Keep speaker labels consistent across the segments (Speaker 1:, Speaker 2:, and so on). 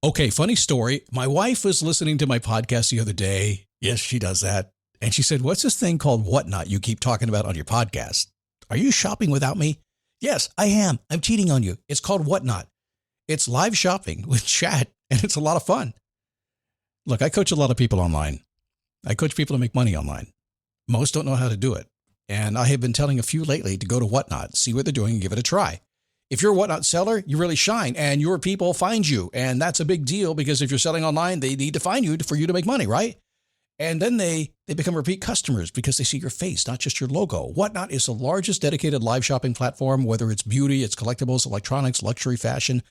Speaker 1: Okay, funny story. My wife was listening to my podcast the other day. Yes, she does that. And she said, "What's this thing called Whatnot you keep talking about on your podcast? Are you shopping without me?" Yes, I am. I'm cheating on you. It's called Whatnot. It's live shopping with chat, and it's a lot of fun. Look, I coach a lot of people online. I coach people to make money online. Most don't know how to do it. And I have been telling a few lately to go to Whatnot, see what they're doing, and give it a try. If you're a Whatnot seller, you really shine, and your people find you. And that's a big deal because if you're selling online, they need to find you for you to make money, right? And then they become repeat customers because they see your face, not just your logo. Whatnot is the largest dedicated live shopping platform, whether it's beauty, it's collectibles, electronics, luxury, fashion,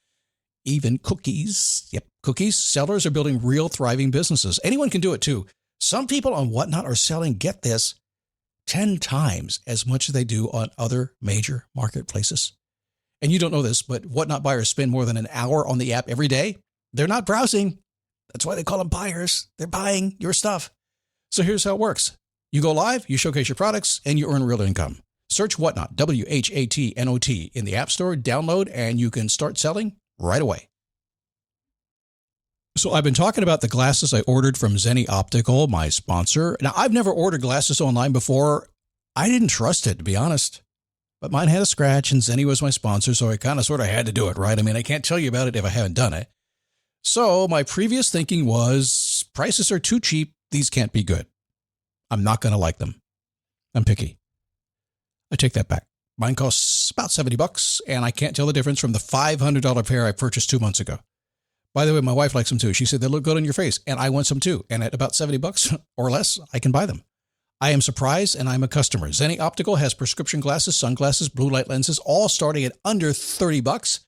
Speaker 1: even cookies. Yep, cookies. Sellers are building real thriving businesses. Anyone can do it too. Some people on Whatnot are selling, get this, 10 times as much as they do on other major marketplaces. And you don't know this, but Whatnot buyers spend more than an hour on the app every day. They're not browsing. That's why they call them buyers. They're buying your stuff. So here's how it works. You go live, you showcase your products, and you earn real income. Search Whatnot, WHATNOT, in the App Store, download, and you can start selling right away. So I've been talking about the glasses I ordered from Zenny Optical, my sponsor. Now, I've never ordered glasses online before. I didn't trust it, to be honest. But mine had a scratch, and Zenny was my sponsor, so I kind of sort of had to do it, right? I mean, I can't tell you about it if I haven't done it. So my previous thinking was, prices are too cheap. These can't be good. I'm not going to like them. I'm picky. I take that back. Mine costs about $70, and I can't tell the difference from the $500 pair I purchased 2 months ago. By the way, my wife likes them too. She said they look good on your face, and I want some too. And at about $70 or less, I can buy them. I am surprised, and I'm a customer. Zenny Optical has prescription glasses, sunglasses, blue light lenses, all starting at under $30.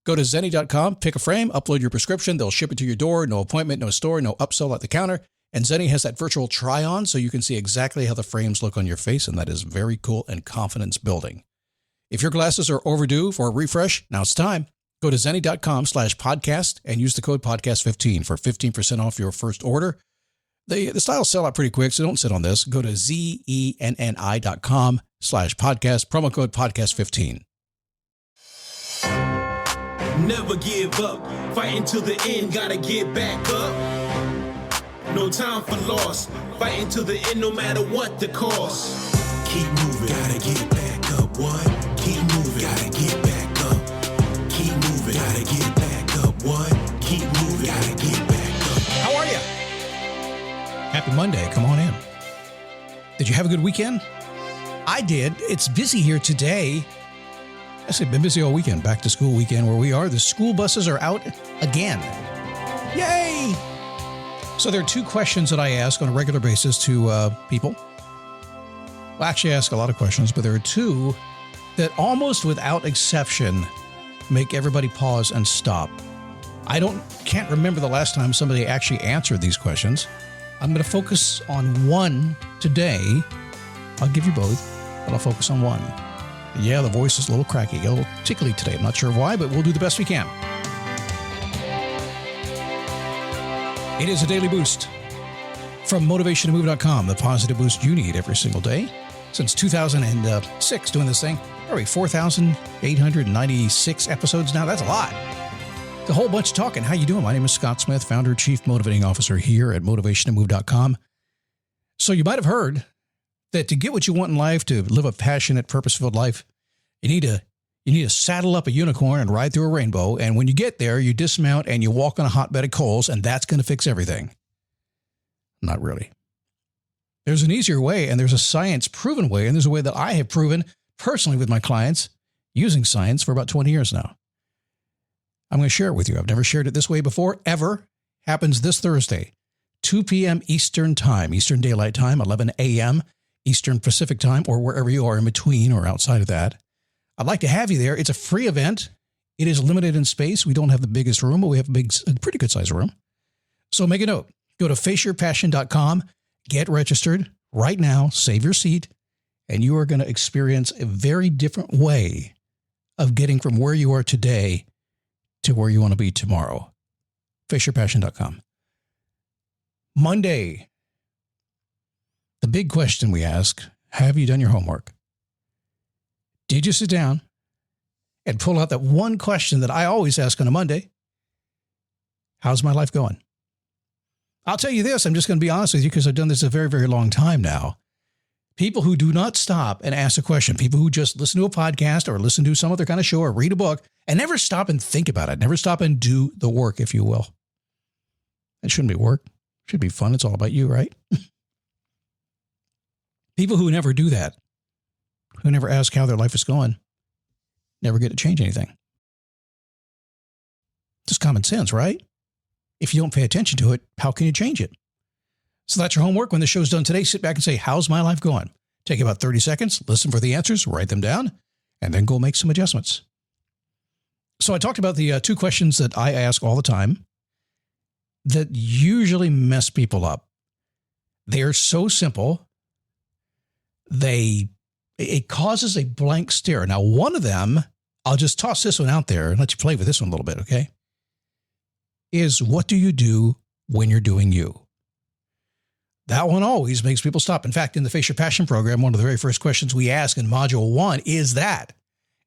Speaker 1: Go to Zenny.com, pick a frame, upload your prescription. They'll ship it to your door. No appointment, no store, no upsell at the counter. And Zenny has that virtual try-on, so you can see exactly how the frames look on your face, and that is very cool and confidence building. If your glasses are overdue for a refresh, now it's time. Go to Zenny.com/podcast and use the code podcast15 for 15% off your first order. The styles sell out pretty quick, so don't sit on this. Go to ZENNI.com/podcast, promo code podcast15.
Speaker 2: Never give up, fighting till the end, gotta get back up. No time for loss, fighting till the end no matter what the cost. Keep moving, gotta get back up, what? Keep moving, gotta get back up. Keep moving, gotta get back up, what? Keep moving, gotta get back up.
Speaker 1: How are you? Happy Monday, come on in. Did you have a good weekend? I did. It's busy here today. I've been busy all weekend, back to school weekend where we are. The school buses are out again. Yay! So there are two questions that I ask on a regular basis to people. Well, actually I ask a lot of questions, but there are two that almost without exception make everybody pause and stop. Can't remember the last time somebody actually answered these questions. I'm going to focus on one today. I'll give you both, but I'll focus on one. Yeah, the voice is a little cracky, a little tickly today. I'm not sure why, but we'll do the best we can. It is a daily boost from motivationtomove.com, the positive boost you need every single day. Since 2006, doing this thing. Are we 4,896 episodes now? That's a lot. It's a whole bunch of talking. How you doing? My name is Scott Smith, founder, chief motivating officer here at motivationtomove.com. So you might have heard that to get what you want in life, to live a passionate, purpose-filled life, you need to saddle up a unicorn and ride through a rainbow. And when you get there, you dismount and you walk on a hotbed of coals, and that's going to fix everything. Not really. There's an easier way, and there's a science-proven way, and there's a way that I have proven personally with my clients using science for about 20 years now. I'm going to share it with you. I've never shared it this way before, ever. Happens this Thursday, 2 p.m. Eastern Time, Eastern Daylight Time, 11 a.m. Eastern Pacific Time, or wherever you are in between or outside of that. I'd like to have you there. It's a free event. It is limited in space. We don't have the biggest room, but we have a pretty good sized room. So make a note. Go to faceyourpassion.com, get registered right now, save your seat, and you are going to experience a very different way of getting from where you are today to where you want to be tomorrow. faceyourpassion.com. Monday. The big question we ask, have you done your homework? Did you sit down and pull out that one question that I always ask on a Monday? How's my life going? I'll tell you this. I'm just going to be honest with you because I've done this a very, very long time now. People who do not stop and ask a question, people who just listen to a podcast or listen to some other kind of show or read a book and never stop and think about it, never stop and do the work, if you will. It shouldn't be work. It should be fun. It's all about you, right? People who never do that, who never ask how their life is going, never get to change anything. Just common sense, right? If you don't pay attention to it, how can you change it? So that's your homework. When the show's done today, sit back and say, how's my life going? Take about 30 seconds, listen for the answers, write them down, and then go make some adjustments. So I talked about the 2 questions that I ask all the time that usually mess people up. They are so simple. It causes a blank stare. Now, one of them, I'll just toss this one out there and let you play with this one a little bit, okay? Is what do you do when you're doing you? That one always makes people stop. In fact, in the Face Your Passion program, one of the very first questions we ask in Module 1 is that.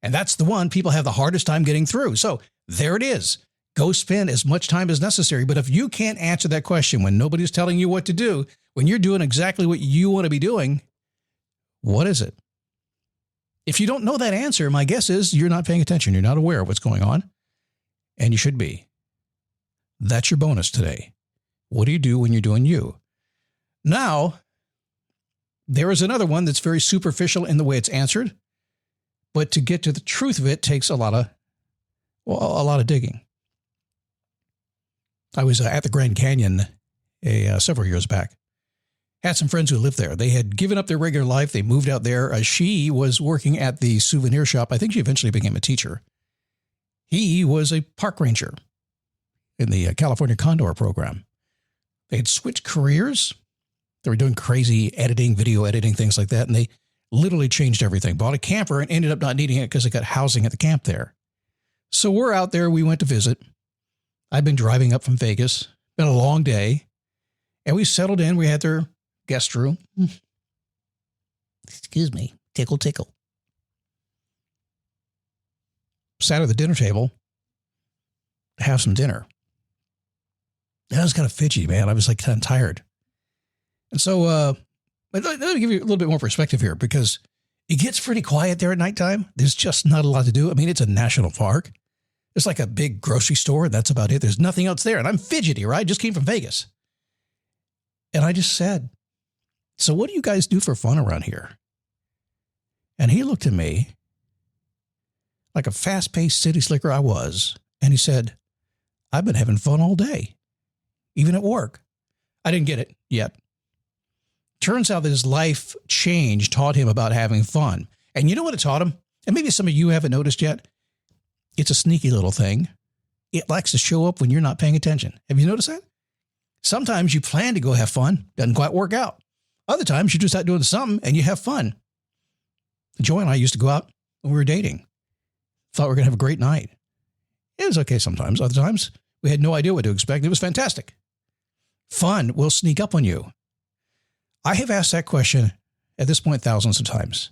Speaker 1: And that's the one people have the hardest time getting through. So there it is. Go spend as much time as necessary. But if you can't answer that question when nobody's telling you what to do, when you're doing exactly what you want to be doing, what is it? If you don't know that answer, my guess is you're not paying attention. You're not aware of what's going on. And you should be. That's your bonus today. What do you do when you're doing you? Now, there is another one that's very superficial in the way it's answered, but to get to the truth of it takes a lot of digging. I was at the Grand Canyon several years back. Had some friends who lived there. They had given up their regular life. They moved out there. She was working at the souvenir shop. I think she eventually became a teacher. He was a park ranger in the California Condor program. They had switched careers. They were doing crazy editing, video editing, things like that. And they literally changed everything. Bought a camper and ended up not needing it because they got housing at the camp there. So we're out there. We went to visit. I've been driving up from Vegas. Been a long day. And we settled in. We had their guest room. Excuse me. Tickle, tickle. Sat at the dinner table to have some dinner. And I was kind of fidgety, man. I was like kind of tired. And so let me give you a little bit more perspective here because it gets pretty quiet there at nighttime. There's just not a lot to do. I mean, it's a national park. It's like a big grocery store. And that's about it. There's nothing else there. And I'm fidgety, right? Just came from Vegas. And I just said, so what do you guys do for fun around here? And he looked at me like a fast-paced city slicker I was. And he said, I've been having fun all day, even at work. I didn't get it yet. Turns out that his life change taught him about having fun. And you know what it taught him? And maybe some of you haven't noticed yet. It's a sneaky little thing. It likes to show up when you're not paying attention. Have you noticed that? Sometimes you plan to go have fun, doesn't quite work out. Other times you just out doing something and you have fun. Joy and I used to go out when we were dating. Thought we were going to have a great night. It was okay sometimes. Other times we had no idea what to expect. It was fantastic. Fun will sneak up on you. I have asked that question at this point thousands of times.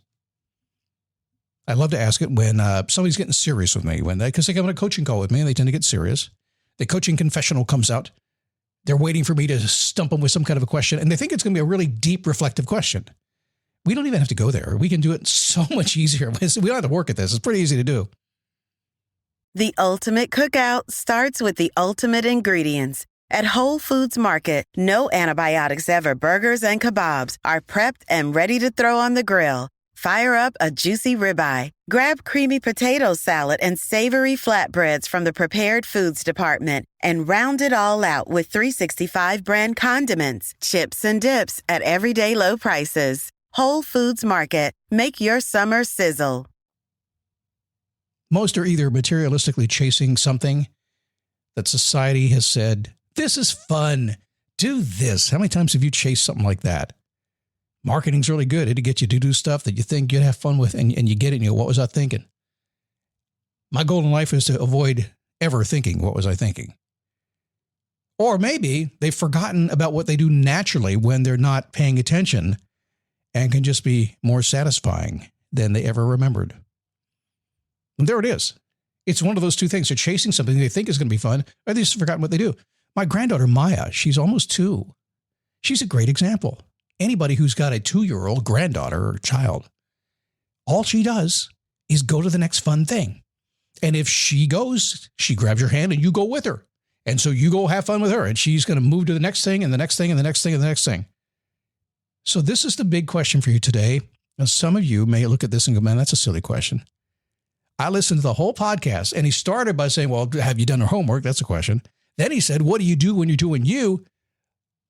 Speaker 1: I love to ask it when somebody's getting serious with me, because they come on a coaching call with me and they tend to get serious. The coaching confessional comes out. They're waiting for me to stump them with some kind of a question, and they think it's going to be a really deep, reflective question. We don't even have to go there. We can do it so much easier. We don't have to work at this. It's pretty easy to do.
Speaker 3: The ultimate cookout starts with the ultimate ingredients. At Whole Foods Market, no antibiotics ever burgers and kebabs are prepped and ready to throw on the grill. Fire up a juicy ribeye. Grab creamy potato salad and savory flatbreads from the prepared foods department and round it all out with 365 brand condiments, chips, and dips at everyday low prices. Whole Foods Market. Make your summer sizzle.
Speaker 1: Most are either materialistically chasing something that society has said, this is fun. Do this. How many times have you chased something like that? Marketing's really good. It'll get you to do stuff that you think you'd have fun with, and you get it, and you go, what was I thinking? My goal in life is to avoid ever thinking, what was I thinking? Or maybe they've forgotten about what they do naturally when they're not paying attention and can just be more satisfying than they ever remembered. And there it is. It's one of those two things. They're chasing something they think is going to be fun, or they've just forgotten what they do. My granddaughter, Maya, she's almost 2. She's a great example. Anybody who's got a 2-year-old granddaughter or child, all she does is go to the next fun thing. And if she goes, she grabs your hand and you go with her. And so you go have fun with her and she's going to move to the next thing and the next thing and the next thing and the next thing. So this is the big question for you today. And some of you may look at this and go, man, that's a silly question. I listened to the whole podcast and he started by saying, well, have you done your homework? That's a question. Then he said, what do you do when you're doing you?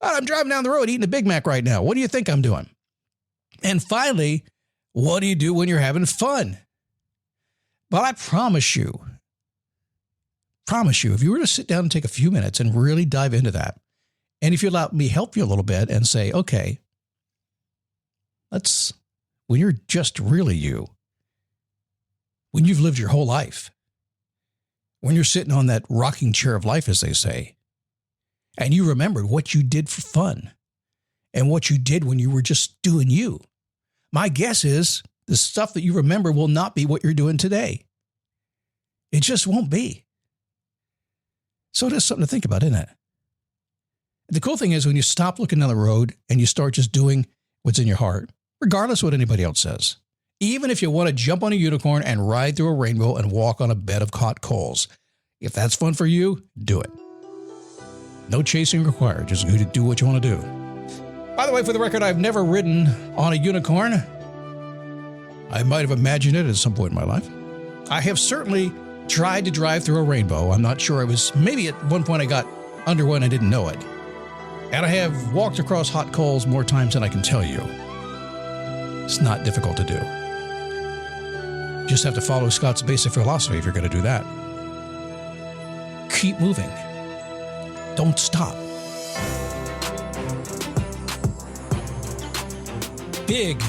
Speaker 1: I'm driving down the road eating a Big Mac right now. What do you think I'm doing? And finally, what do you do when you're having fun? But I promise you, if you were to sit down and take a few minutes and really dive into that, and if you allow me help you a little bit and say, okay, when you're just really you, when you've lived your whole life, when you're sitting on that rocking chair of life, as they say, and you remembered what you did for fun and what you did when you were just doing you, my guess is the stuff that you remember will not be what you're doing today. It just won't be. So it is something to think about, isn't it? The cool thing is when you stop looking down the road and you start just doing what's in your heart, regardless of what anybody else says, even if you want to jump on a unicorn and ride through a rainbow and walk on a bed of hot coals, if that's fun for you, do it. No chasing required. Just do what you want to do. By the way, for the record, I've never ridden on a unicorn. I might have imagined it at some point in my life. I have certainly tried to drive through a rainbow. I'm not sure maybe at one point I got under one and I didn't know it. And I have walked across hot coals more times than I can tell you. It's not difficult to do. You just have to follow Scott's basic philosophy if you're going to do that. Keep moving. Don't stop. Big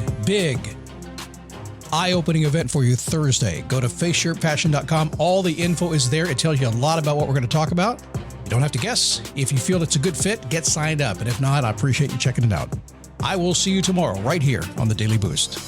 Speaker 1: eye-opening event for you Thursday. Go to faceshirtfashion.com. All the info is there. It tells you a lot about what we're going to talk about. You don't have to guess. If you feel it's a good fit, get signed up. And if not, I appreciate you checking it out. I will see you tomorrow right here on the Daily Boost.